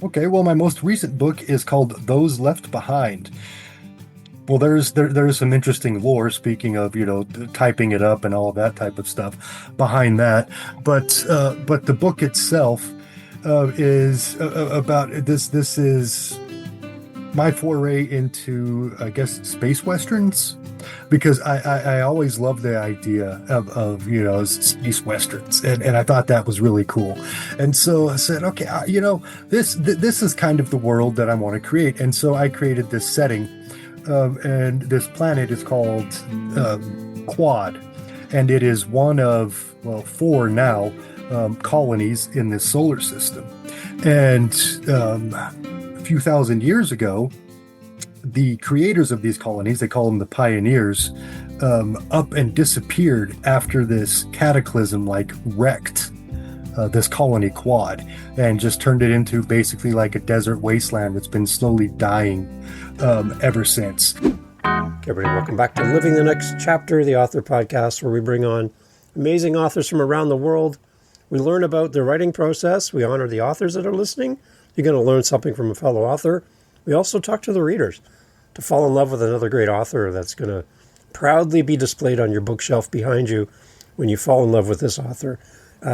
Okay, well, my most recent book is called Those Left Behind. Well, there's some interesting lore, speaking of, typing it up and all of that type of stuff behind that. But the book itself is about this. This is my foray into, I guess, space westerns, because I always loved the idea of space westerns, and I thought that was really cool. And so I said, okay, this is kind of the world that I want to create. And so I created this setting, and this planet is called Quad, and it is one of, well, four now, colonies in this solar system. And a few thousand years ago, the creators of these colonies, they call them the pioneers, up and disappeared after this cataclysm, like wrecked this colony Quad, and just turned it into basically like a desert wasteland that's been slowly dying ever since. Okay, everybody, welcome back to Living the Next Chapter, the author podcast, where we bring on amazing authors from around the world. We learn about their writing process. We honor the authors that are listening. You're going to learn something from a fellow author. We also talk to the readers to fall in love with another great author that's going to proudly be displayed on your bookshelf behind you when you fall in love with this author.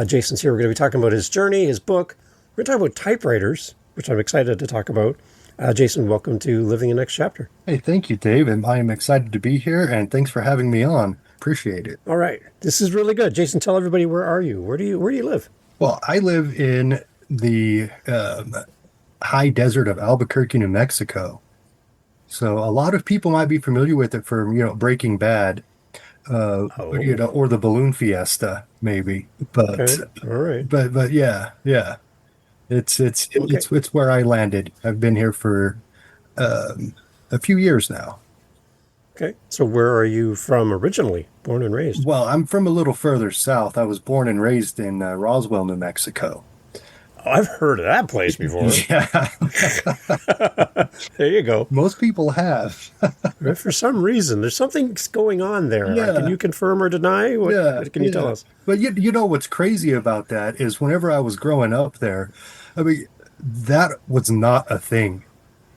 Jason's here. We're going to be talking about his journey, his book. We're going to talk about typewriters, which I'm excited to talk about. Jason, welcome to Living the Next Chapter. Hey, thank you, Dave, and I am excited to be here, and thanks for having me on. Appreciate it. All right. This is really good. Jason, tell everybody, where are you? Where do you live? Well, I live in the high desert of Albuquerque, New Mexico. So a lot of people might be familiar with it from, Breaking Bad, or the Balloon Fiesta, maybe. But okay. All right. But yeah. It's where I landed. I've been here for a few years now. Okay. So where are you from originally? Born and raised? Well, I'm from a little further south. I was born and raised in Roswell, New Mexico. Oh, I've heard of that place before. Yeah. There you go. Most people have. For some reason, there's something going on there. Yeah. Can you confirm or deny? What can you tell us? But you know what's crazy about that is whenever I was growing up there, I mean, that was not a thing.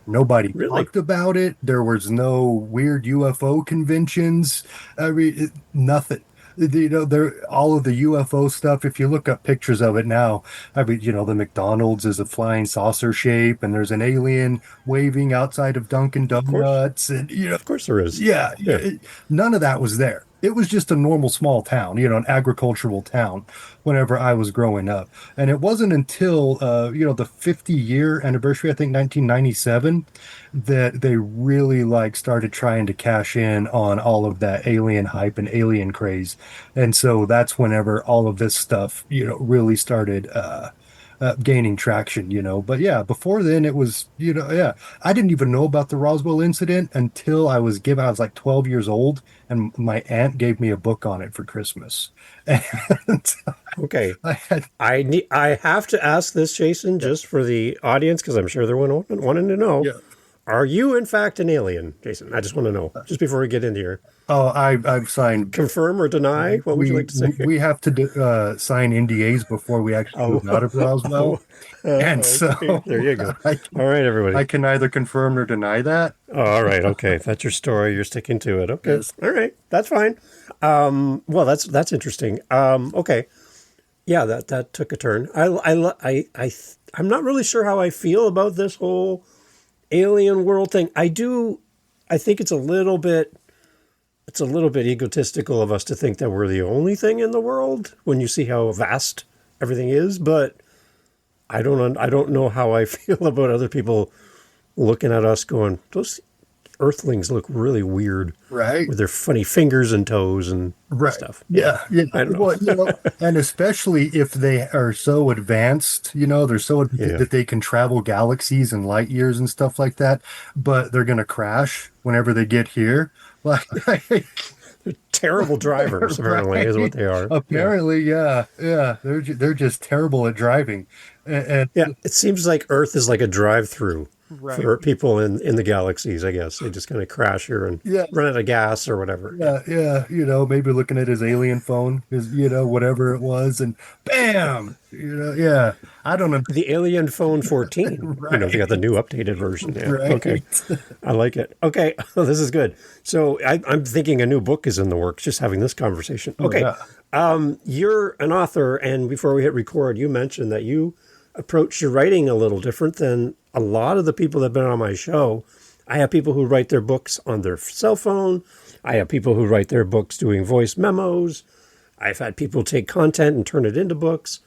Nobody talked about it. There was no weird UFO conventions. I mean, nothing. All of the UFO stuff, if you look up pictures of it now, I mean, the McDonald's is a flying saucer shape, and there's an alien waving outside of Dunkin' Donuts, and of course there is. Yeah. None of that was there. It was just a normal small town, an agricultural town whenever I was growing up. And it wasn't until, the 50-year anniversary, I think 1997, that they really started trying to cash in on all of that alien hype and alien craze. And so that's whenever all of this stuff, really started gaining traction, But yeah, before then it was, I didn't even know about the Roswell incident until I was like 12 years old, and my aunt gave me a book on it for Christmas. And okay. I have to ask this, Jason, just for the audience, because I'm sure they're wanting to know. Yeah. Are you, in fact, an alien, Jason? I just want to know, just before we get into here. Oh, I've signed. Confirm or deny? What would you like to say? We have to sign NDAs before we actually move out of Roswell. And so there you go. All right, everybody. I can neither confirm or deny that. All right. Okay. If that's your story, you're sticking to it. Okay. Yes. All right. That's fine. Well, that's interesting. Okay. Yeah, that took a turn. I'm not really sure how I feel about this whole alien world thing. I think it's a little bit egotistical of us to think that we're the only thing in the world when you see how vast everything is, but I don't know how I feel about other people looking at us going, those earthlings look really weird, right? With their funny fingers and toes and stuff. Yeah. I don't know. Well, and especially if they are so advanced, they're so advanced that they can travel galaxies and light years and stuff like that, but they're going to crash whenever they get here. Like, they're terrible drivers, apparently, is what they are. Apparently, yeah. They're just terrible at driving. And it seems like Earth is like a drive-through. Right. for people in the galaxies, I guess. They just kind of crash here and Yeah. run out of gas or whatever. Yeah. Yeah, maybe looking at his alien phone, whatever it was, and bam, yeah. I don't know. The Alien Phone 14. They got the Right, new updated version. Yeah. Okay. right. I like it. Okay. This is good. So I'm thinking a new book is in the works, just having this conversation. Oh, Okay. yeah. You're an author, and before we hit record, you mentioned that you approach your writing a little different than a lot of the people that have been on my show. I have people who write their books on their cell phone. I have people who write their books doing voice memos. I've had people take content and turn it into books.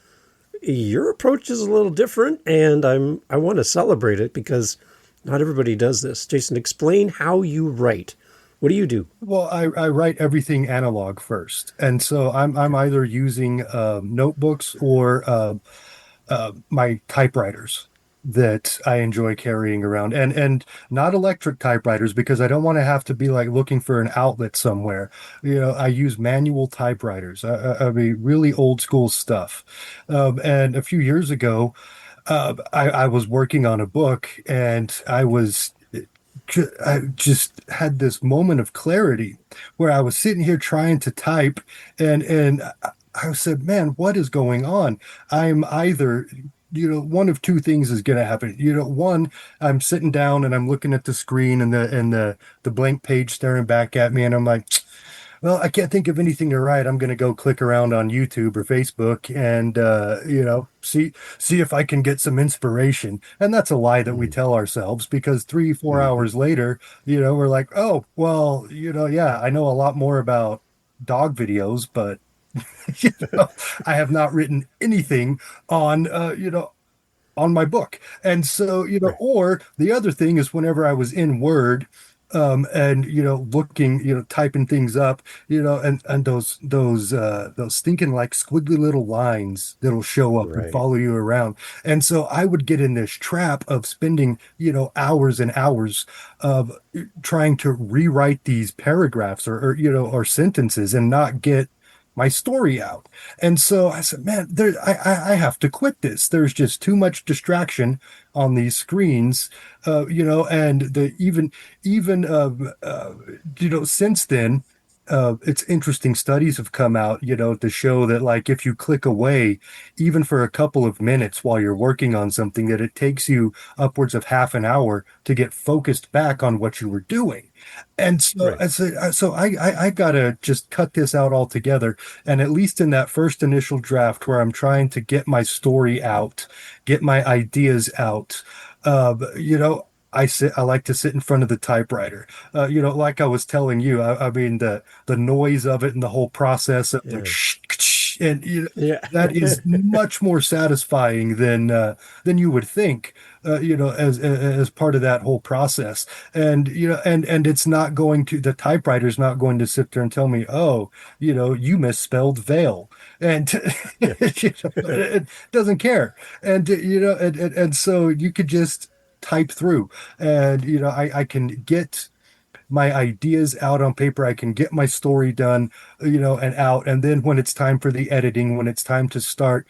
Your approach is a little different, and I want to celebrate it because not everybody does this. Jason, explain how you write. What do you do? Well, I write everything analog first, and so I'm either using notebooks or my typewriters that I enjoy carrying around, and not electric typewriters because I don't want to have to be like looking for an outlet somewhere. I use manual typewriters. I mean, really old school stuff. And a few years ago, I was working on a book, and I just had this moment of clarity where I was sitting here trying to type, and I said, man, what is going on? I'm either, one of two things is going to happen. One, I'm sitting down and I'm looking at the screen and the blank page staring back at me, and I'm like, well, I can't think of anything to write. I'm going to go click around on YouTube or Facebook and, see if I can get some inspiration. And that's a lie that we tell ourselves, because 3-4 hours later, we're like, oh, well, yeah, I know a lot more about dog videos, but, I have not written anything on my book. And so, Right. or the other thing is whenever I was in Word, and looking, typing things up, and those thinking like squiggly little lines that'll show up and Right. follow you around. And so I would get in this trap of spending, hours and hours of trying to rewrite these paragraphs or sentences and not get my story out. And so I said, man, I have to quit this. There's just too much distraction on these screens, and since then, it's interesting studies have come out, to show that, like, if you click away, even for a couple of minutes while you're working on something, that it takes you upwards of half an hour to get focused back on what you were doing. And so Right. I said, I gotta just cut this out altogether. And at least in that first initial draft where I'm trying to get my story out, get my ideas out, I like to sit in front of the typewriter. Like I was telling you, I mean, the noise of it and the whole process of the Yeah. and Yeah. that is much more satisfying than you would think, as part of that whole process. And and it's not going to the typewriter's not going to sit there and tell me, oh, you misspelled veil, and Yeah. it doesn't care. And and so you could just type through, and I can get my ideas out on paper. I can get my story done, and out. And then when it's time for the editing, when it's time to start,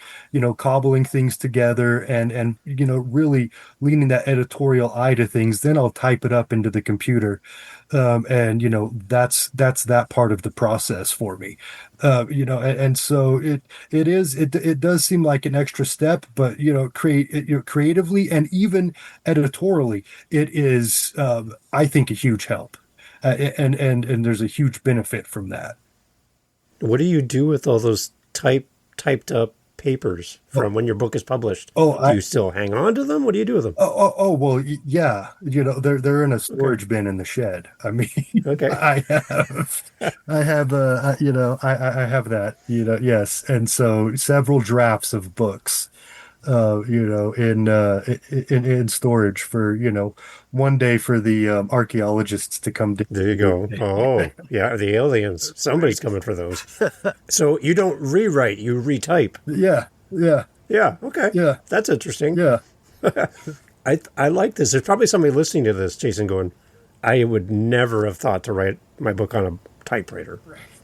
cobbling things together and really leaning that editorial eye to things, then I'll type it up into the computer. And that's that part of the process for me. And so it does seem like an extra step, but creatively and even editorially, it is, I think, a huge help. And there's a huge benefit from that. What do you do with all those typed up papers from when your book is published? Oh, Do you still hang on to them? What do you do with them? well, yeah, they're in a storage bin in the shed. I mean, Okay. I have, I have that, yes, and so several drafts of books, in storage for, one day for the archaeologists to come to. There you go. Oh, yeah, the aliens. Somebody's coming for those. So you don't rewrite, you retype. Yeah, yeah, Yeah, okay. yeah, That's interesting. yeah. I like this. There's probably somebody listening to this, Jason, going, I would never have thought to write my book on a typewriter.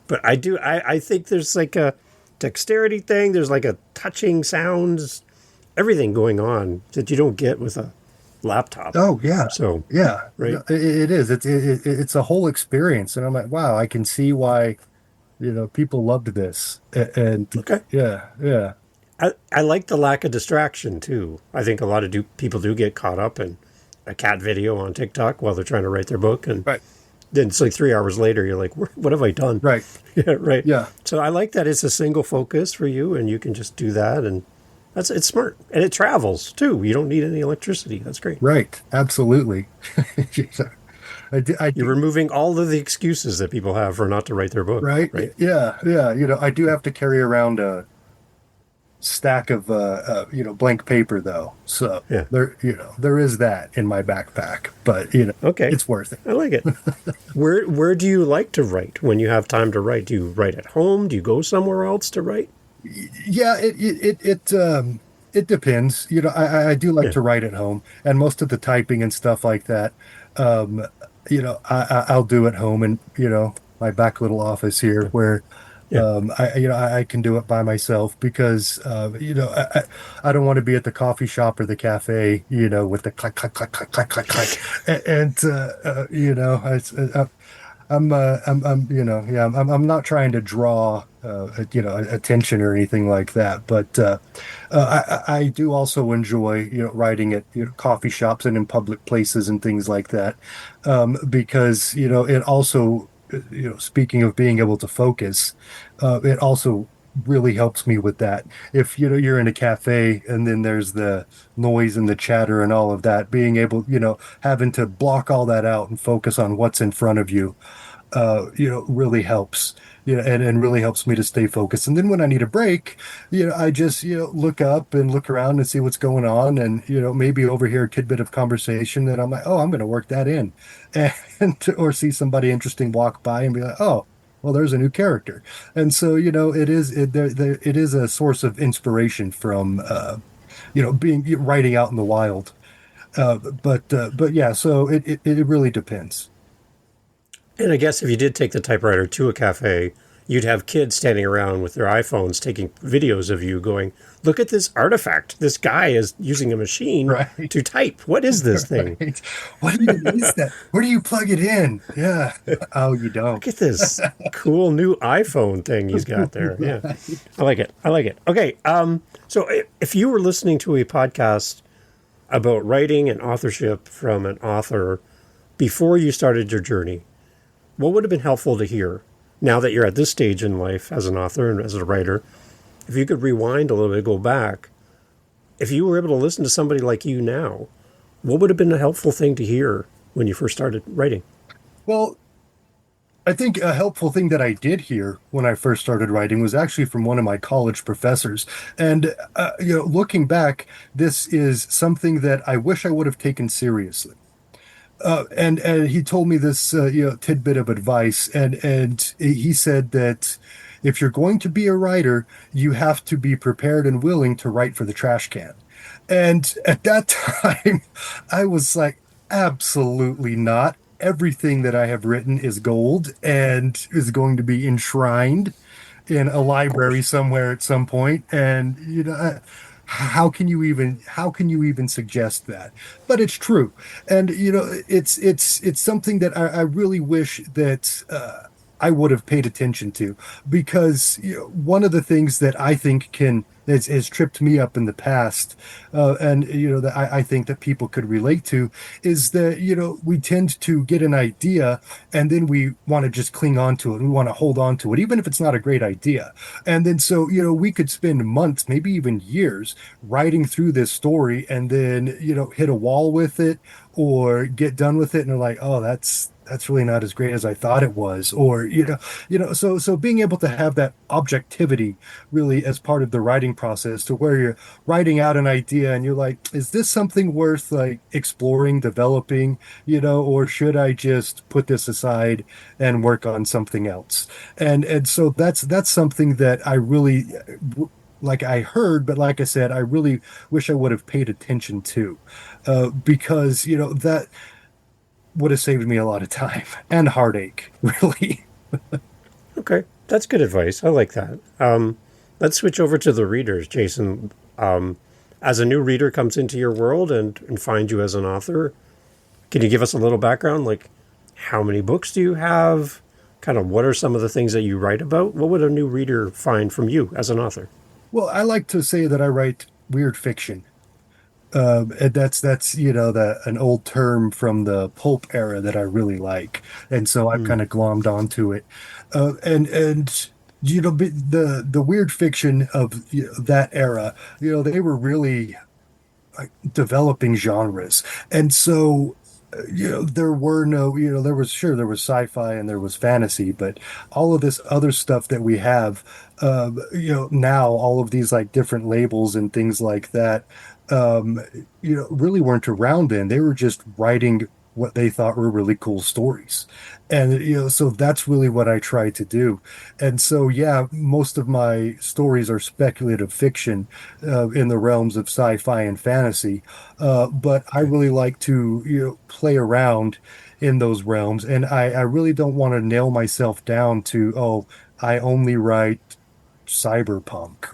But I do. I think there's like a dexterity thing. There's like a touching sounds, everything going on that you don't get with a laptop. Oh yeah, So, yeah. right. It is. It's a whole experience, and I'm like, wow, I can see why people loved this, and Okay. yeah, yeah, I like the lack of distraction too. I think a lot of people do get caught up in a cat video on TikTok while they're trying to write their book, and right, then it's like 3 hours later, you're like, "What have I done?" right, Yeah, right. yeah, So I like that it's a single focus for you, and you can just do that, and it's smart, and it travels too. You don't need any electricity. That's great. right, absolutely. I You're do, removing all of the excuses that people have for not to write their book, right, right? yeah, yeah. I do have to carry around a stack of blank paper though, so Yeah. there is that in my backpack, but Okay. it's worth it. I like it. Where do you like to write when you have time to write? Do you write at home? Do you go somewhere else to write? Yeah, it depends. I do like Yeah. to write at home, and most of the typing and stuff like that, um, I'll do at home, and my back little office here where Yeah. I can do it by myself because I don't want to be at the coffee shop or the cafe, with the clack clack clack clack clack clack clack, and I'm yeah, I'm not trying to draw, attention or anything like that, but I do also enjoy, writing at coffee shops and in public places and things like that, because it also, speaking of being able to focus, it also really helps me with that. If you're in a cafe and then there's the noise and the chatter and all of that, being able, having to block all that out and focus on what's in front of you, really helps, and really helps me to stay focused. And then when I need a break, I just, look up and look around and see what's going on, and, maybe overhear a tidbit of conversation that I'm like, oh, I'm going to work that in, and or see somebody interesting walk by and be like, oh, well, there's a new character. And so, it is a source of inspiration from, being writing out in the wild. But yeah, so it really depends. And I guess if you did take the typewriter to a cafe, you'd have kids standing around with their iPhones taking videos of you going, look at this artifact. This guy is using a machine Right. to type. What is this thing? Right. What even is that? Where do you plug it in? Yeah. Oh, you don't. Look at this cool new iPhone thing he's got there. Yeah. I like it. I like it. Okay. So if you were listening to a podcast about writing and authorship from an author before you started your journey, what would have been helpful to hear now that you're at this stage in life as an author and as a writer? If you could rewind a little bit, go back, if you were able to listen to somebody like you now, what would have been a helpful thing to hear when you first started writing? Well, I think a helpful thing that I did hear when I first started writing was actually from one of my college professors. And, looking back, this is something that I wish I would have taken seriously. And he told me this tidbit of advice, and he said that if you're going to be a writer, you have to be prepared and willing to write for the trash can. And at that time, I was like, absolutely not. Everything that I have written is gold and is going to be enshrined in a library somewhere at some point. And how can you even suggest that? But it's true. And it's something that I really wish that I would have paid attention to, because one of the things that I think has tripped me up in the past, and that I think that people could relate to, is that we tend to get an idea and then we want to just cling on to it. We want to hold on to it, even if it's not a great idea. And then so we could spend months, maybe even years, writing through this story, and then hit a wall with it or get done with it, and they're like, oh, that's really not as great as I thought it was. Or so being able to have that objectivity really as part of the writing process, to where you're writing out an idea and you're like, is this something worth like exploring, developing, or should I just put this aside and work on something else? And so that's something that I really, like, I heard, but like I said, I really wish I would have paid attention to, because that would have saved me a lot of time and heartache, really. Okay, that's good advice. I like that. Let's switch over to the readers, Jason. as a new reader comes into your world and finds you as an author, can you give us a little background? Like, how many books do you have? Kind of what are some of the things that you write about? What would a new reader find from you as an author? Well, I like to say that I write weird fiction. And that's an old term from the pulp era that I really like, and so I've Mm, kind of glommed onto it. And the weird fiction of that era, they were really like developing genres, and so there were no, there was sci-fi and there was fantasy, but all of this other stuff that we have, now all of these like different labels and things like that, um, really weren't around then. They were just writing what they thought were really cool stories. And, so that's really what I try to do. And so, yeah, most of my stories are speculative fiction, in the realms of sci-fi and fantasy. But I okay. really like to, play around in those realms. And I really don't want to nail myself down to, oh, I only write cyberpunk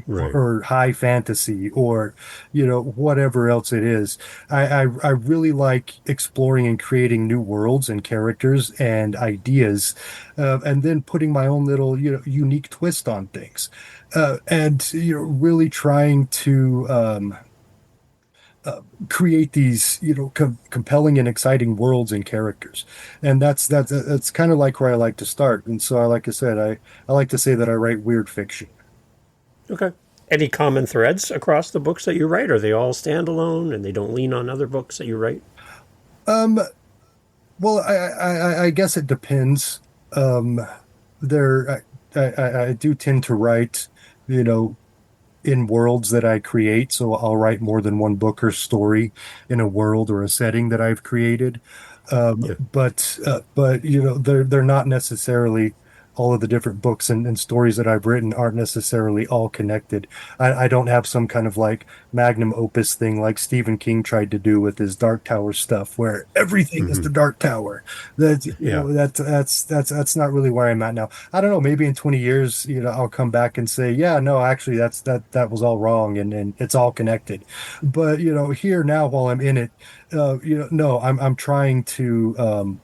Right. or high fantasy or whatever else it is. I really like exploring and creating new worlds and characters and ideas, and then putting my own little unique twist on things, and really trying to create these compelling and exciting worlds and characters. And that's kind of like where I like to start. And so like I said, I like to say that I write weird fiction. Okay. Any common threads across the books that you write? Are they all standalone and they don't lean on other books that you write? um well, I guess it depends. There I do tend to write, you know in worlds that I create. So I'll write more than one book or story in a world or a setting that I've created. Yeah. But they're not necessarily all of the different books and stories that I've written aren't necessarily all connected. I don't have some kind of like magnum opus thing like Stephen King tried to do with his Dark Tower stuff, where everything is Hmm. the Dark Tower. That Yeah. that's not really where I'm at now. I don't know. Maybe in 20 years, I'll come back and say, yeah, no, actually, that was all wrong, and it's all connected. But here now, while I'm in it, no, I'm trying to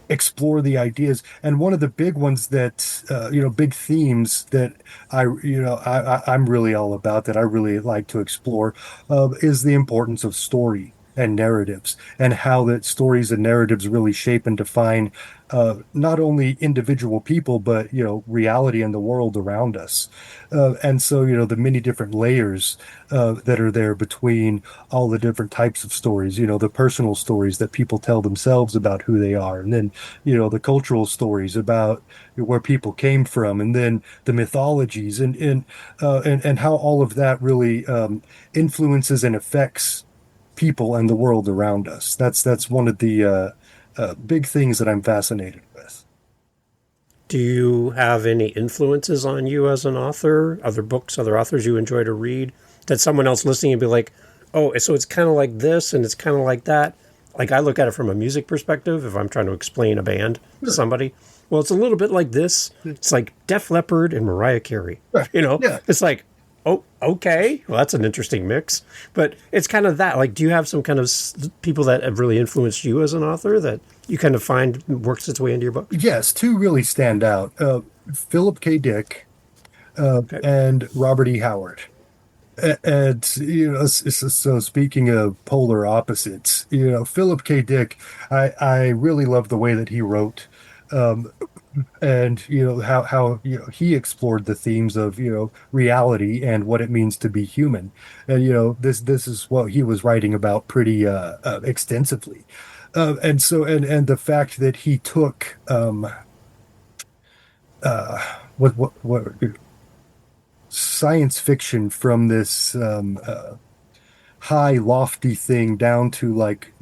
explore the ideas. And one of the big ones that big themes that I'm really all about, that I really like to explore, is the importance of story and narratives, and how that stories and narratives really shape and define not only individual people, but reality and the world around us. And so the many different layers that are there between all the different types of stories, the personal stories that people tell themselves about who they are, and then the cultural stories about where people came from, and then the mythologies, and how all of that really influences and affects people and the world around us. That's one of the big things that I'm fascinated with. Do you have any influences on you as an author? Other books, other authors you enjoy to read that someone else listening and be like, oh, so it's kind of like this and it's kind of like that. Like I look at it from a music perspective if I'm trying to explain a band to Sure. somebody. Well, it's a little bit like this. It's like Def Leppard and Mariah Carey. Right. Yeah. It's like, oh, okay. Well, that's an interesting mix. But it's kind of that. Like, do you have some kind of people that have really influenced you as an author that you kind of find works its way into your books? Yes, two really stand out. Philip K. Dick, Okay. and Robert E. Howard. And so speaking of polar opposites, Philip K. Dick, I really love the way that he wrote, um, and how he explored the themes of reality and what it means to be human. And this is what he was writing about pretty extensively. And the fact that he took what science fiction from this high, lofty thing down to like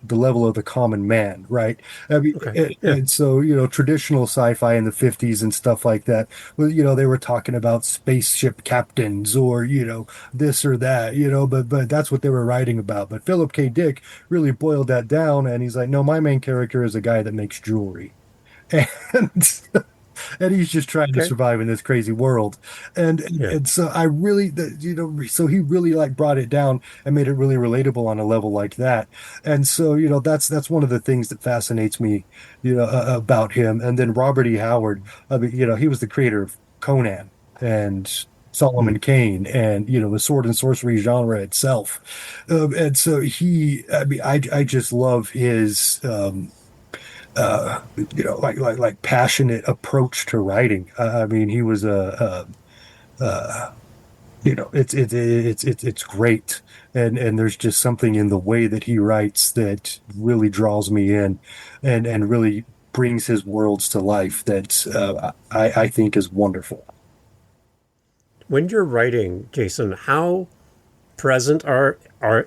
the level of the common man, right? I mean, Okay. and, Yeah. and so, traditional sci-fi in the 50s and stuff like that, well, they were talking about spaceship captains or, this or that, but that's what they were writing about. But Philip K. Dick really boiled that down, and he's like, no, my main character is a guy that makes jewelry. And and he's just trying to Okay. survive in this crazy world. And Yeah. and so I really, so he really like brought it down and made it really relatable on a level like that. And so, that's one of the things that fascinates me, about him. And then Robert E. Howard, I mean, he was the creator of Conan and Hmm. Solomon Kane and the sword and sorcery genre itself. And so I mean, I just love his like passionate approach to writing. I mean, he was it's great, and there's just something in the way that he writes that really draws me in, and really brings his worlds to life that I think is wonderful. When you're writing, Jason, how present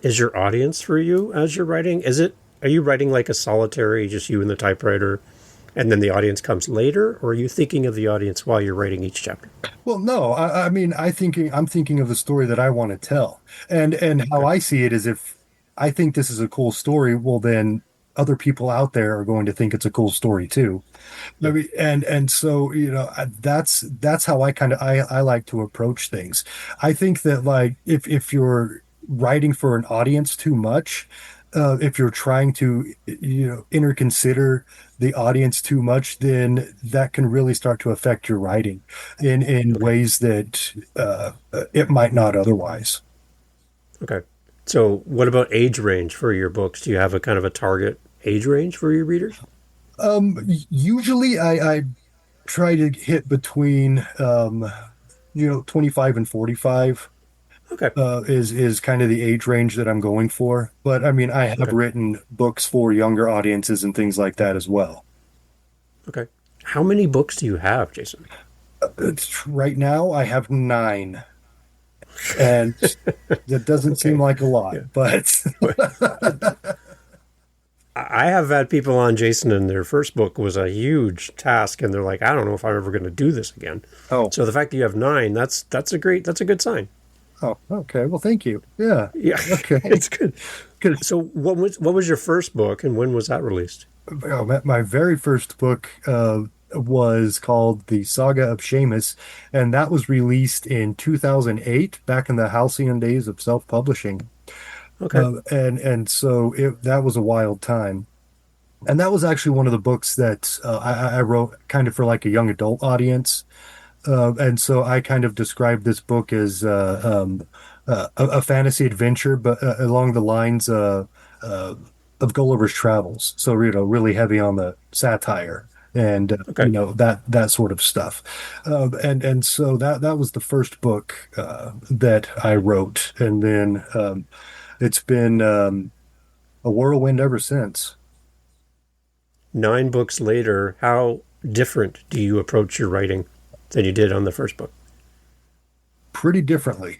is your audience for you as you're writing? Are you writing like a solitary, just you and the typewriter, and then the audience comes later, or are you thinking of the audience while you're writing each chapter? Well, no, I mean, I'm thinking of the story that I want to tell, and how Okay. I see it is if I think this is a cool story, well, then other people out there are going to think it's a cool story too. I Yeah. mean, and so that's how I like to approach things. I think that like if you're writing for an audience too much, if you're trying to interconsider the audience too much, then that can really start to affect your writing in Okay. ways that it might not otherwise. Okay. So, what about age range for your books? Do you have a kind of a target age range for your readers? Usually, I try to hit between 25 and 45 Okay. is kind of the age range that I'm going for. But I mean, I have Okay. written books for younger audiences and things like that as well. Okay. How many books do you have, Jason? Right now, I have 9, and that doesn't seem Okay. like a lot, Yeah. but I have had people on, Jason, and their first book was a huge task, and they're like, I don't know if I'm ever going to do this again. oh, So the fact that you have 9, that's a good sign. oh, okay. Well, thank you. Yeah. Yeah, Okay. it's good. Because So what was your first book, and when was that released? my very first book was called The Saga of Seamus, and that was released in 2008, back in the halcyon days of self-publishing. Okay. And so that was a wild time. And that was actually one of the books that I wrote kind of for like a young adult audience. And so I kind of described this book as a fantasy adventure, but along the lines uh, of Gulliver's Travels. So, really heavy on the satire and Okay. that sort of stuff. And so that was the first book that I wrote, and then it's been a whirlwind ever since. 9 books later, how different do you approach your writing than you did on the first book? Pretty differently.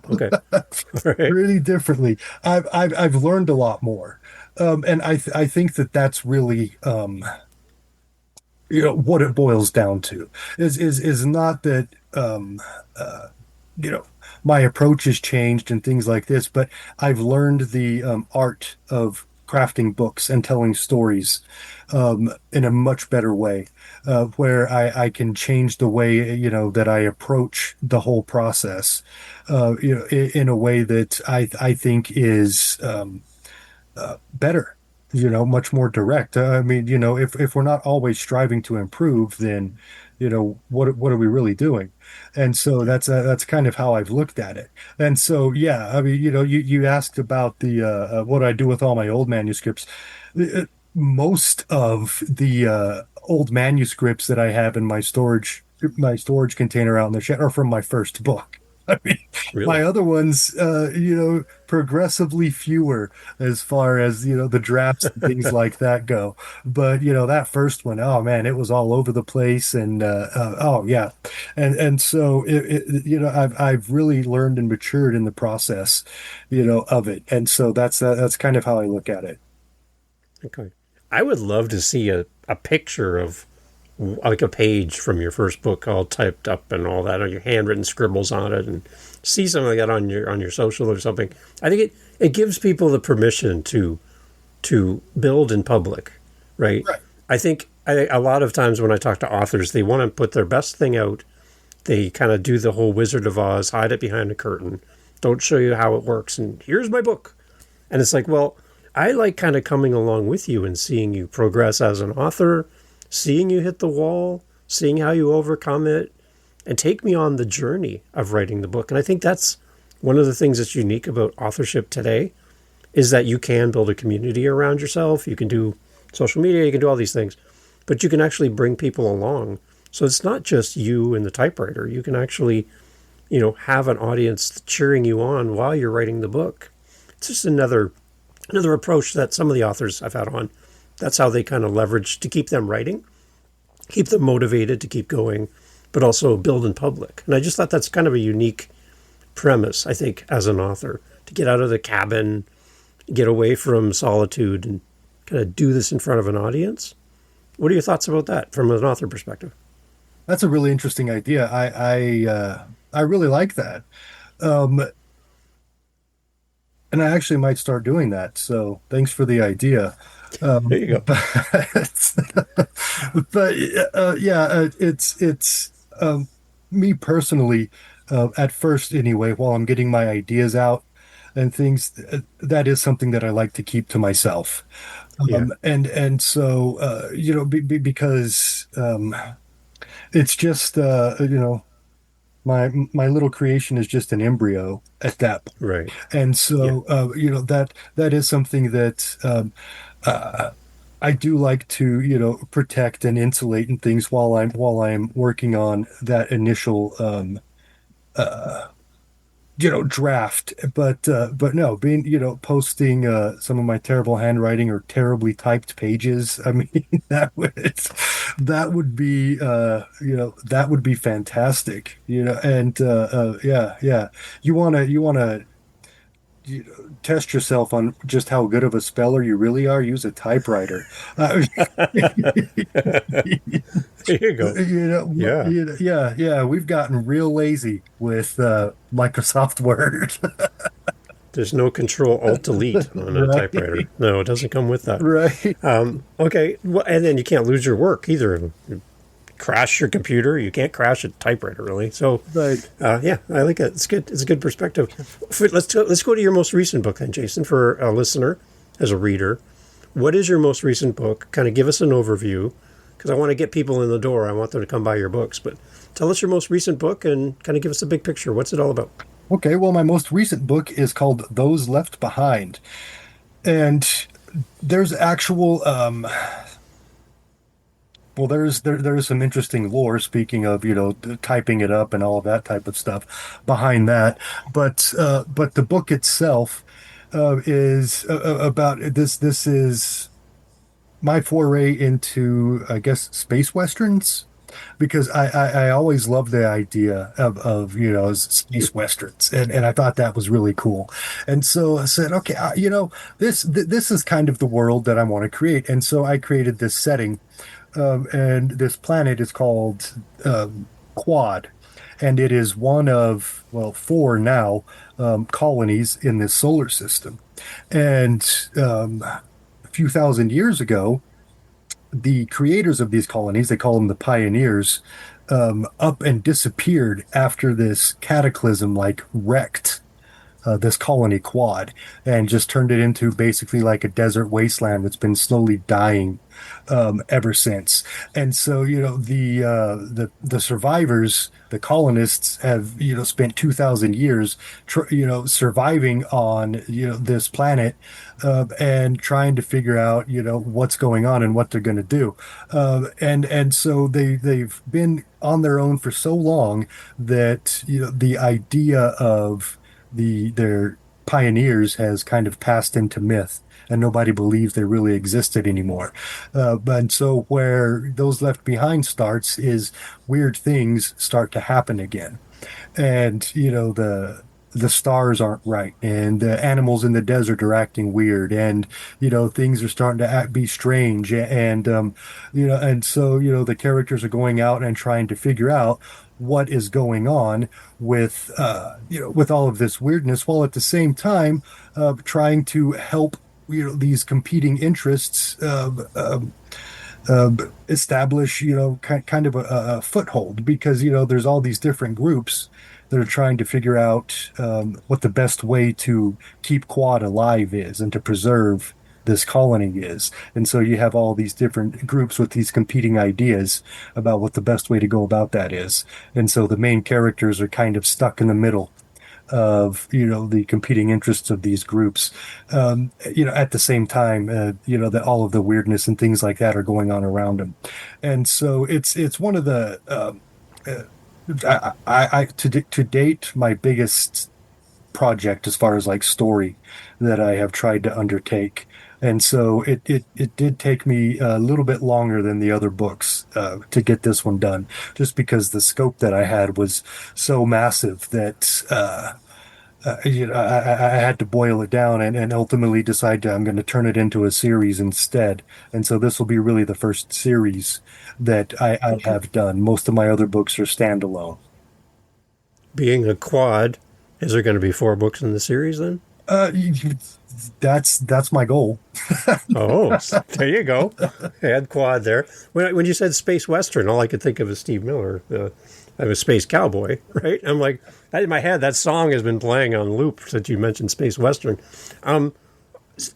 Okay. All right. Pretty differently. I've learned a lot more, and I think that that's really what it boils down to is not that you know my approach has changed and things like this, but I've learned the art of crafting books and telling stories in a much better way, where I can change the way that I approach the whole process, in a way that I think is better, much more direct. I mean, if we're not always striving to improve, then, what are we really doing? And so that's kind of how I've looked at it. And so, yeah, I mean, you asked about the what I do with all my old manuscripts. Uh, Most of the old manuscripts that I have in my storage container out in the shed are from my first book. I mean, my Really? other ones, progressively fewer as far as, the drafts and things like that go. But, that first one, oh man, it was all over the place. And, oh yeah. And so I've really learned and matured in the process, of it. And so that's kind of how I look at it. Okay. I would love to see a picture of like a page from your first book all typed up and all that, or your handwritten scribbles on it, and see something like that on your social or something. I think it gives people the permission to build in public, right? Right. I think A lot of times when I talk to authors, they want to put their best thing out. They kind of do the whole Wizard of Oz, hide it behind a curtain, don't show you how it works, and here's my book. And it's like, well, I like kind of coming along with you and seeing you progress as an author, seeing you hit the wall, seeing how you overcome it, and take me on the journey of writing the book. And I think that's one of the things that's unique about authorship today is that you can build a community around yourself. You can do social media, you can do all these things, but you can actually bring people along. So it's not just you and the typewriter. You can actually, have an audience cheering you on while you're writing the book. It's just another approach that some of the authors I've had on, that's how they kind of leverage to keep them writing, keep them motivated to keep going, but also build in public. And I just thought that's kind of a unique premise, I think, as an author, to get out of the cabin, get away from solitude and kind of do this in front of an audience. What are your thoughts about that from an author perspective? That's a really interesting idea. I really like that. Um, and I actually might start doing that. So thanks for the idea. There you go. But, but yeah, it's me personally, at first anyway, while I'm getting my ideas out and things, that is something that I like to keep to myself. Yeah. And so because it's just my little creation is just an embryo at that point. Right. And Yeah. so that is something that I do like to protect and insulate and things while I'm working on that initial draft. But no, being posting some of my terrible handwriting or terribly typed pages, I mean, that would be fantastic, and yeah, you want to test yourself on just how good of a speller you really are. Use a typewriter. There you go. Yeah. Yeah, we've gotten real lazy with Microsoft Word. There's no Control Alt Delete on a typewriter. Right, No, it doesn't come with that. right, Okay. Well, and then you can't lose your work either. You crash your computer. You can't crash a typewriter, really. So, right. yeah, I like it. It's good. It's a good perspective. Let's go to your most recent book then, Jason, for a listener, as a reader. What is your most recent book? Kind of give us an overview, because I want to get people in the door. I want them to come buy your books. But tell us your most recent book and kind of give us a big picture. What's it all about? Okay, well, my most recent book is called Those Left Behind. And there's actual there's some interesting lore, speaking of, typing it up and all of that type of stuff behind that. But the book itself is about this. This is my foray into, I guess, space westerns, because I always loved the idea of space westerns, and I thought that was really cool. And so I said, okay, this is kind of the world that I want to create. And so I created this setting, and this planet is called Quad, and it is one of, well, four now, colonies in this solar system. And a few thousand years ago, the creators of these colonies, they call them the pioneers, up and disappeared after this cataclysm, like wrecked this colony Quad, and just turned it into basically like a desert wasteland that's been slowly dying ever since. And so, the survivors, the colonists, have spent 2,000 years surviving on this planet, and trying to figure out what's going on and what they're going to do. And so they've been on their own for so long that the idea of their pioneers has kind of passed into myth, and nobody believes they really existed anymore. And so where Those Left Behind starts is weird things start to happen again. And the stars aren't right, and the animals in the desert are acting weird, and things are starting to be strange, and and so the characters are going out and trying to figure out what is going on with with all of this weirdness, while at the same time trying to help these competing interests establish, kind of a foothold, because, there's all these different groups that are trying to figure out what the best way to keep Quad alive is and to preserve this colony is. And so you have all these different groups with these competing ideas about what the best way to go about that is. And so the main characters are kind of stuck in the middle of the competing interests of these groups, at the same time, that all of the weirdness and things like that are going on around them. And so it's one of the to date, my biggest project as far as like story that I have tried to undertake. And so it did take me a little bit longer than the other books to get this one done, just because the scope that I had was so massive that I had to boil it down and ultimately decide I'm going to turn it into a series instead. And so this will be really the first series that I have done. Most of my other books are standalone. Being a quad, is there going to be 4 books in the series then? That's my goal. Oh, there you go. Add quad there. When you said space western, all I could think of is Steve Miller. I'm a space cowboy, right? I'm like, in my head, that song has been playing on loop since you mentioned space western.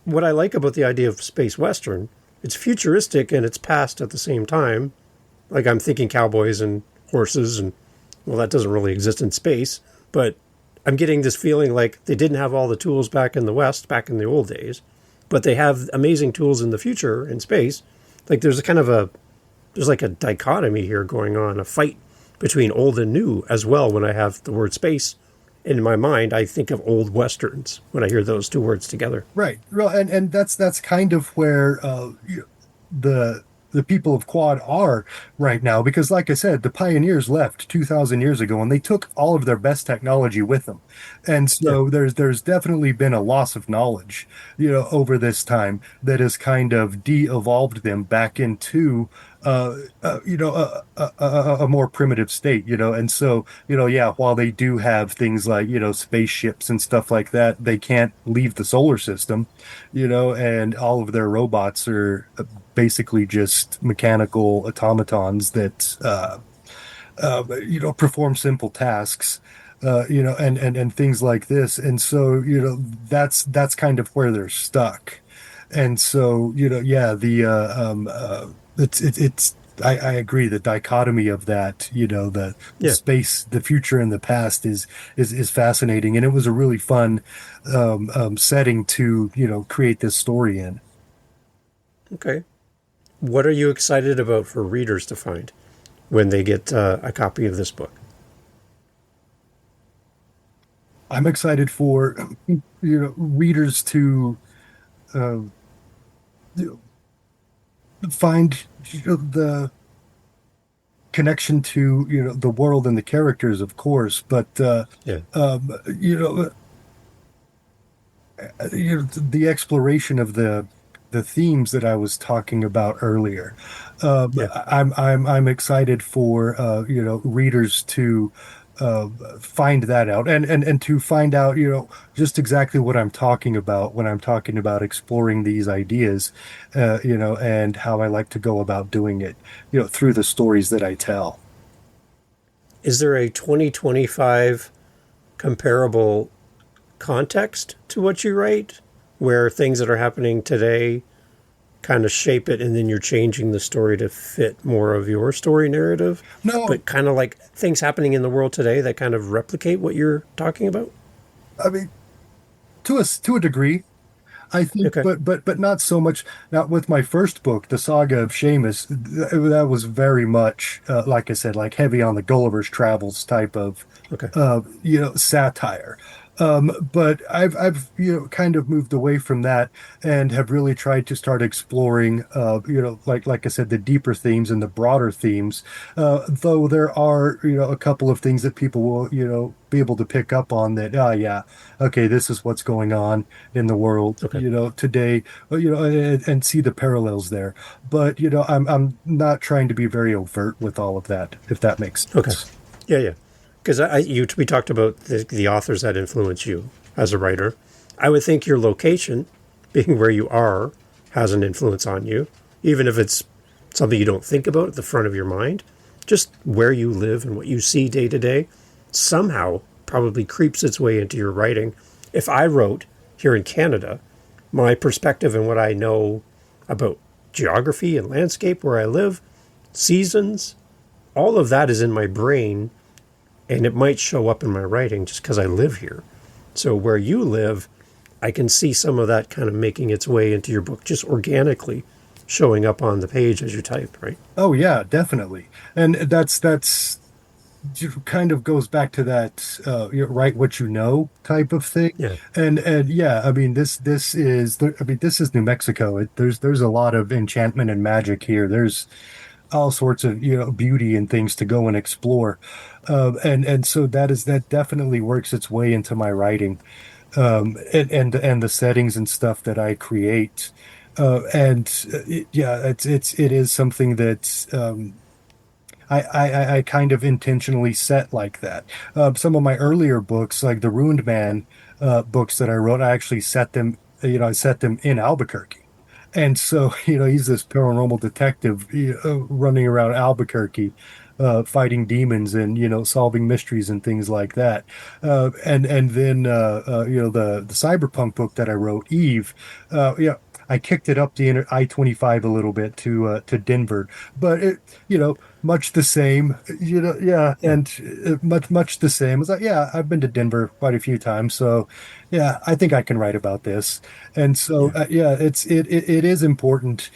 What I like about the idea of space western, it's futuristic and it's past at the same time. Like I'm thinking cowboys and horses, and well, that doesn't really exist in space, but I'm getting this feeling like they didn't have all the tools back in the West, back in the old days, but they have amazing tools in the future in space. Like there's there's like a dichotomy here going on, a fight between old and new as well. When I have the word space in my mind, I think of old Westerns when I hear those two words together. Right. Well, and that's kind of where the people of Quad are right now, because like I said, the pioneers left 2,000 years ago and they took all of their best technology with them. And so there's definitely been a loss of knowledge, over this time that has kind of de-evolved them back into a more primitive state, and so, yeah, while they do have things like, spaceships and stuff like that, they can't leave the solar system, and all of their robots are basically just mechanical automatons that, perform simple tasks, and things like this. And so, that's kind of where they're stuck. And so, yeah, I agree. The dichotomy of that, the space, the future, and the past is fascinating, and it was a really fun setting to create this story in. Okay, what are you excited about for readers to find when they get a copy of this book? I'm excited for readers to find the connection to the world and the characters, of course, but the exploration of the themes that I was talking about earlier. I'm excited for readers to find that out and to find out just exactly what I'm talking about when I'm talking about exploring these ideas, and how I like to go about doing it through the stories that I tell. Is there a 2025 comparable context to what you write, where things that are happening today kind of shape it, and then you're changing the story to fit more of your story narrative? No, but kind of like things happening in the world today that kind of replicate what you're talking about? I mean, to a degree, I think, Okay. but not so much. Now, with my first book, The Saga of Seamus, that was very much, like I said, like heavy on the Gulliver's Travels type of, Okay. satire. But I've kind of moved away from that and have really tried to start exploring like I said, the deeper themes and the broader themes, though there are a couple of things that people will be able to pick up on, that yeah, okay, this is what's going on in the world today, and see the parallels there. But I'm not trying to be very overt with all of that, if that makes sense. Okay. Yeah. Because we talked about the authors that influence you as a writer. I would think your location, being where you are, has an influence on you, even if it's something you don't think about at the front of your mind, just where you live and what you see day to day, somehow probably creeps its way into your writing. If I wrote here in Canada, my perspective and what I know about geography and landscape where I live, seasons, all of that is in my brain, and it might show up in my writing just because I live here. So where you live, I can see some of that kind of making its way into your book, just organically showing up on the page as you type, right? Oh yeah, definitely. And that's kind of goes back to that you write what you know type of thing. Yeah. And yeah, I mean this is this is New Mexico. There's a lot of enchantment and magic here. There's all sorts of beauty and things to go and explore, and so that definitely works its way into my writing, and the settings and stuff that I create, yeah, it is something that I kind of intentionally set like that. Some of my earlier books, like the Ruined Man books that I wrote, I actually set them, I set them in Albuquerque. And so, he's this paranormal detective running around Albuquerque, fighting demons and, solving mysteries and things like that. And then, the cyberpunk book that I wrote, Eve, yeah, I kicked it up the I-25 a little bit to Denver, but it, much the same, yeah, Yeah. and much the same. I was like, yeah, I've been to Denver quite a few times, so yeah, I think I can write about this. And so, Yeah. yeah, it is important,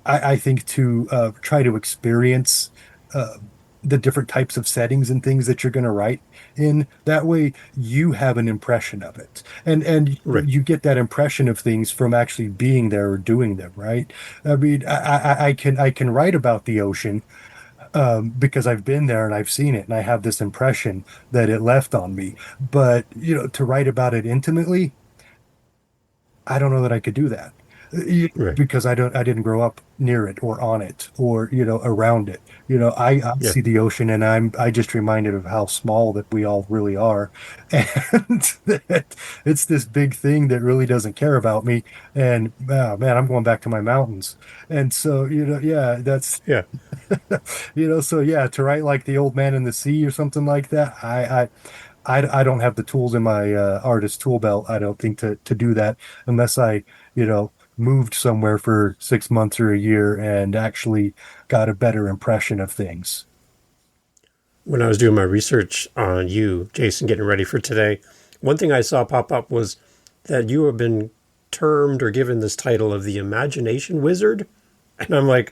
I think, to try to experience uh, the different types of settings and things that you're going to write in. That way, you have an impression of it, and Right. you get that impression of things from actually being there or doing them. Right? I mean, I can write about the ocean because I've been there and I've seen it, and I have this impression that it left on me. But to write about it intimately, I don't know that I could do that. Right. Because I didn't grow up near it or on it or around it. I Yeah. see the ocean and I just reminded of how small that we all really are, and that it's this big thing that really doesn't care about me. And man, I'm going back to my mountains. And so yeah, that's Yeah. so yeah, to write like the old man in the sea or something like that, I don't have the tools in my artist tool belt, I don't think, to do that unless I, moved somewhere for 6 months or a year and actually got a better impression of things. When I was doing my research on you, Jason, getting ready for today, one thing I saw pop up was that you have been termed or given this title of the Imagination Wizard. And I'm like,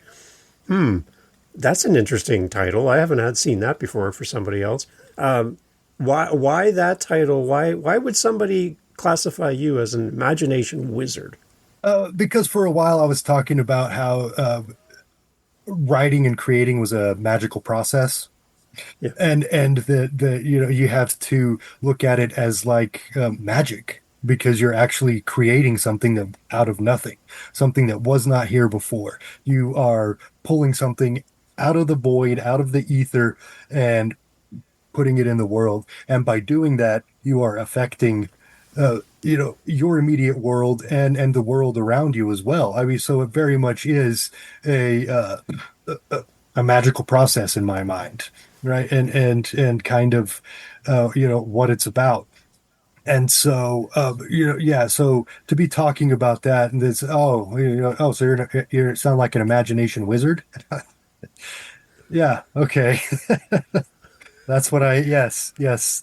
that's an interesting title. I haven't had seen that before for somebody else. Why that title? Why would somebody classify you as an imagination wizard? Because for a while I was talking about how writing and creating was a magical process, Yeah. and the you have to look at it as like magic, because you're actually creating something that out of nothing, something that was not here before. You are pulling something out of the void, out of the ether, and putting it in the world. And by doing that, you are affecting your immediate world and the world around you as well. I mean, so it very much is a a magical process in my mind, right? And kind of what it's about. And so yeah, so to be talking about that, and this, so you sound like an imagination wizard. Yeah, okay. That's what yes,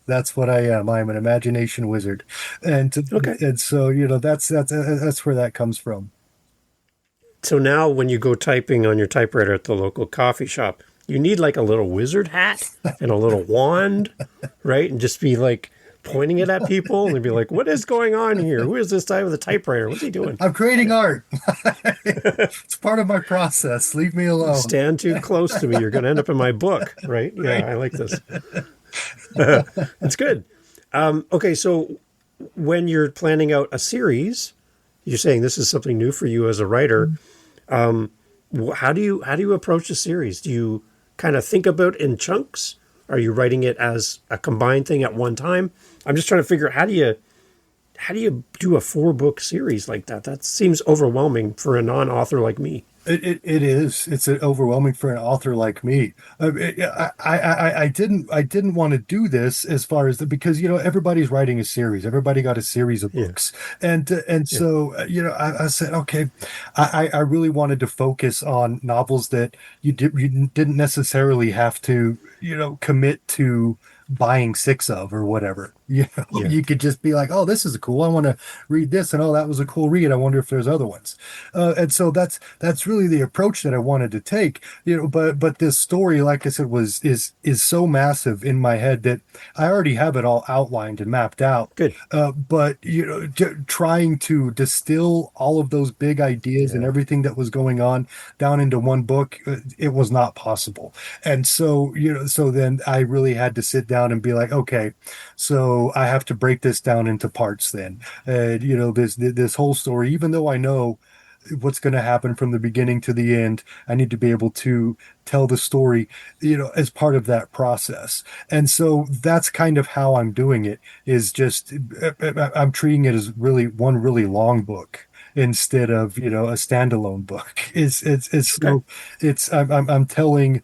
that's what I am. I'm an imagination wizard. And Okay. and so, that's where that comes from. So now when you go typing on your typewriter at the local coffee shop, you need like a little wizard hat and a little wand, right? And just be like pointing it at people and be like, what is going on here? Who is this guy with a typewriter? What's he doing? I'm creating art. It's part of my process. Leave me alone. Stand too close to me. You're going to end up in my book, right? Yeah, Right. I like this. It's good. Okay, so when you're planning out a series, you're saying this is something new for you as a writer. How do you approach a series? Do you kind of think about it in chunks? Are you writing it as a combined thing at one time? I'm just trying to figure out how do you do a 4-book series like that? That seems overwhelming for a non-author like me. It is. It's overwhelming for an author like me. I didn't want to do this as far as because everybody's writing a series. Everybody got a series of Yeah. books, and Yeah. so I said, okay, I really wanted to focus on novels that you didn't necessarily have to commit to buying six of or whatever. Yeah. You could just be like, oh, this is cool. I want to read this, and oh, that was a cool read. I wonder if there's other ones. And so that's really the approach that I wanted to take. But this story, like I said, is so massive in my head that I already have it all outlined and mapped out. Good. But trying to distill all of those big ideas and Yeah. everything that was going on down into one book, it was not possible. And so so then I really had to sit down and be like, okay, so I have to break this down into parts then. And this whole story, even though I know what's going to happen from the beginning to the end, I need to be able to tell the story, as part of that process. And so that's kind of how I'm doing it, is just I'm treating it as really one really long book instead of, a standalone book. It's Okay. so I'm telling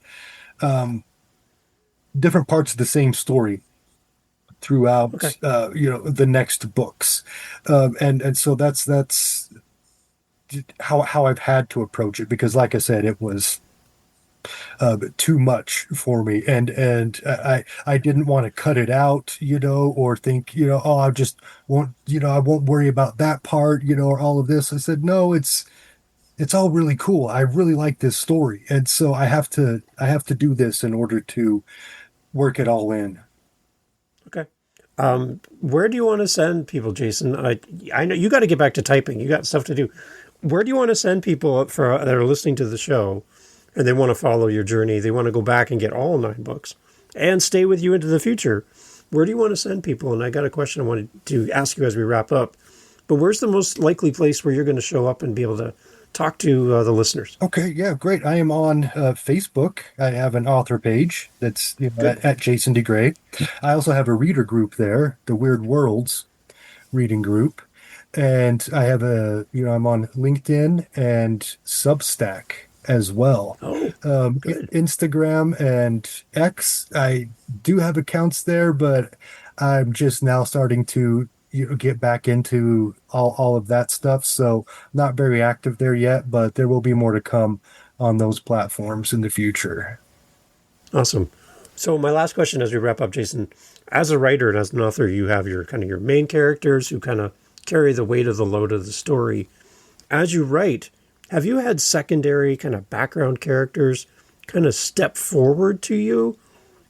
different parts of the same story Okay. throughout the next books. And so that's how I've had to approach it, because like I said, it was too much for me, and I didn't want to cut it out, or think, oh, I just won't, I won't worry about that part, or all of this. I said, no, it's all really cool. I really like this story, and so I have to do this in order to work it all in. Okay. Where do you want to send people, Jason? I know you got to get back to typing. You got stuff to do. Where do you want to send people that are listening to the show and they want to follow your journey? They want to go back and get all 9 books and stay with you into the future. Where do you want to send people? And I got a question I wanted to ask you as we wrap up. But where's the most likely place where you're going to show up and be able to talk to the listeners? Okay, yeah, great. I am on Facebook. I have an author page that's Good. at Jason DeGray. I also have a reader group there, the Weird Worlds reading group. And I have I'm on LinkedIn and Substack as well. Oh, good. Instagram and X, I do have accounts there, but I'm just now starting to get back into all of that stuff. So not very active there yet, but there will be more to come on those platforms in the future. Awesome. So my last question as we wrap up, Jason, as a writer and as an author, you have your kind of your main characters who kind of carry the weight of the load of the story. As you write, have you had secondary kind of background characters kind of step forward to you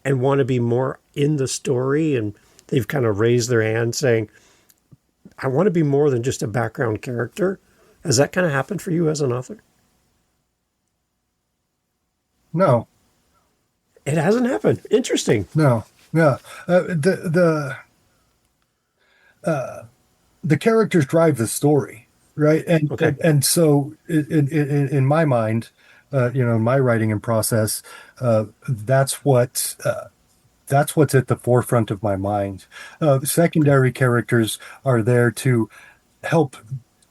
and want to be more in the story, and they've kind of raised their hand saying, I want to be more than just a background character? Has that kind of happened for you as an author? No, It hasn't happened. Interesting. no, no. The characters drive the story, right? And Okay. so in my mind, in my writing and process, that's what's at the forefront of my mind. Secondary characters are there to help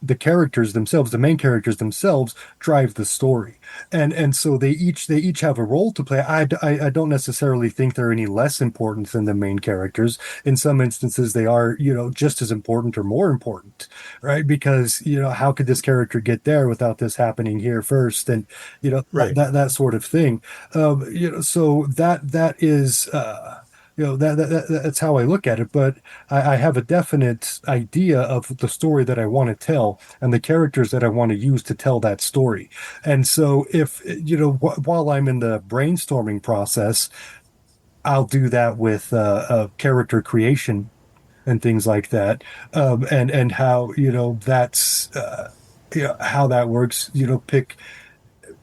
the characters themselves, the main characters themselves, drive the story, and so they each have a role to play. I don't necessarily think they're any less important than the main characters. In some instances, they are just as important or more important, right? Because how could this character get there without this happening here first, and Right. that sort of thing. So that is. That's how I look at it, but I have a definite idea of the story that I want to tell and the characters that I want to use to tell that story. And so if while I'm in the brainstorming process, I'll do that with character creation and things like that, and how that's how that works.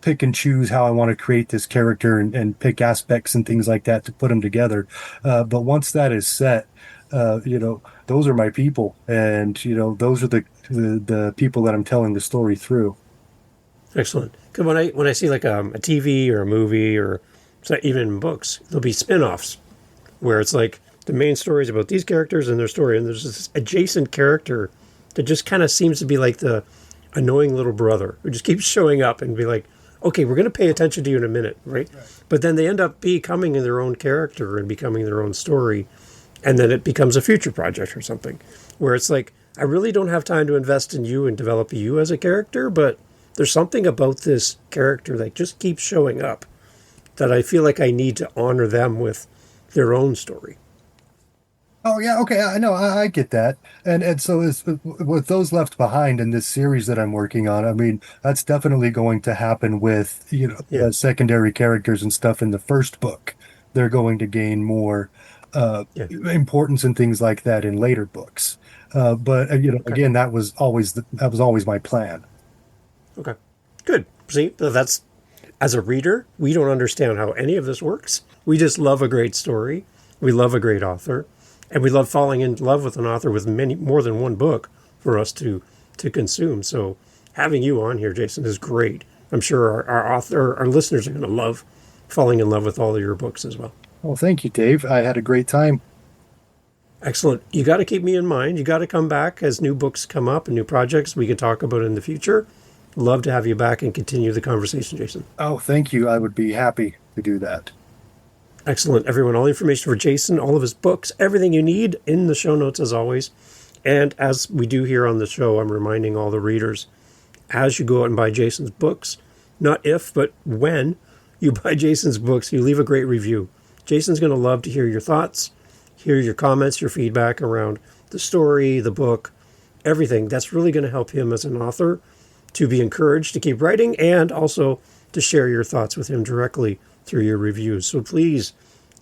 Pick and choose how I want to create this character, and pick aspects and things like that to put them together. But once that is set, those are my people, and those are the people that I'm telling the story through. Excellent. Because when I see like a TV or a movie, or even in books, there'll be spin-offs where it's like the main story is about these characters and their story, and there's this adjacent character that just kind of seems to be like the annoying little brother who just keeps showing up and be like, okay, we're going to pay attention to you in a minute, right? But then they end up becoming their own character and becoming their own story. And then it becomes a future project or something where it's like, I really don't have time to invest in you and develop you as a character, but there's something about this character that just keeps showing up that I feel like I need to honor them with their own story. Oh yeah, okay, I know, I get that, and so is with those left behind in this series that I'm working on. I mean, that's definitely going to happen with secondary characters and stuff in the first book. They're going to gain more importance and things like that in later books. But again, that was always my plan. Okay, good. See, that's as a reader, we don't understand how any of this works. We just love a great story. We love a great author. And we love falling in love with an author with more than one book for us to consume. So having you on here, Jason, is great. I'm sure our listeners are going to love falling in love with all of your books as well. Well, thank you, Dave. I had a great time. Excellent. You got to keep me in mind. You got to come back as new books come up and new projects we can talk about in the future. Love to have you back and continue the conversation, Jason. Oh, thank you. I would be happy to do that. Excellent. Everyone, all the information for Jason, all of his books, everything you need in the show notes as always. And as we do here on the show, I'm reminding all the readers, as you go out and buy Jason's books, not if, but when you buy Jason's books, you leave a great review. Jason's going to love to hear your thoughts, hear your comments, your feedback around the story, the book, everything. That's really going to help him as an author to be encouraged to keep writing and also to share your thoughts with him directly through your reviews. So please,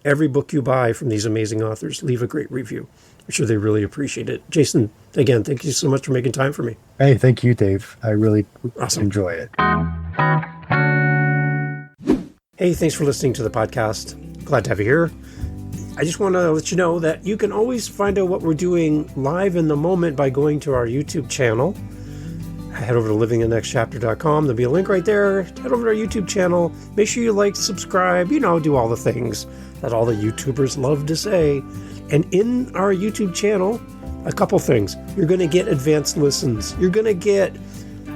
every book you buy from these amazing authors, leave a great review. I'm sure they really appreciate it. Jason, again, thank you so much for making time for me. Hey, thank you, Dave. I really enjoy it. Hey, thanks for listening to the podcast. Glad to have you here. I just want to let you know that you can always find out what we're doing live in the moment by going to our YouTube channel. Head over to livingthenextchapter.com. There'll be a link right there. Head over to our YouTube channel. Make sure you like, subscribe, do all the things that all the YouTubers love to say. And in our YouTube channel, a couple things. You're going to get advanced listens. You're going to get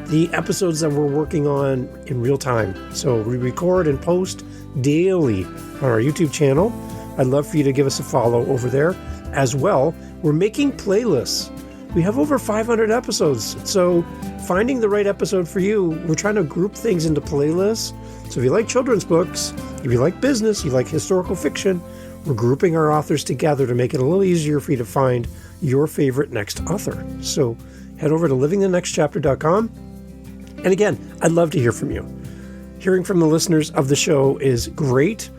the episodes that we're working on in real time. So we record and post daily on our YouTube channel. I'd love for you to give us a follow over there. As well, we're making playlists. We have over 500 episodes, so finding the right episode for you, we're trying to group things into playlists. So if you like children's books, if you like business, you like historical fiction, we're grouping our authors together to make it a little easier for you to find your favorite next author. So head over to livingthenextchapter.com. And again, I'd love to hear from you. Hearing from the listeners of the show is great,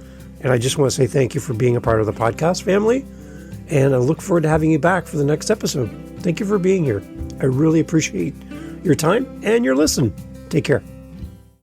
and I just want to say thank you for being a part of the podcast family, and I look forward to having you back for the next episode. Thank you for being here. I really appreciate your time and your listen. Take care.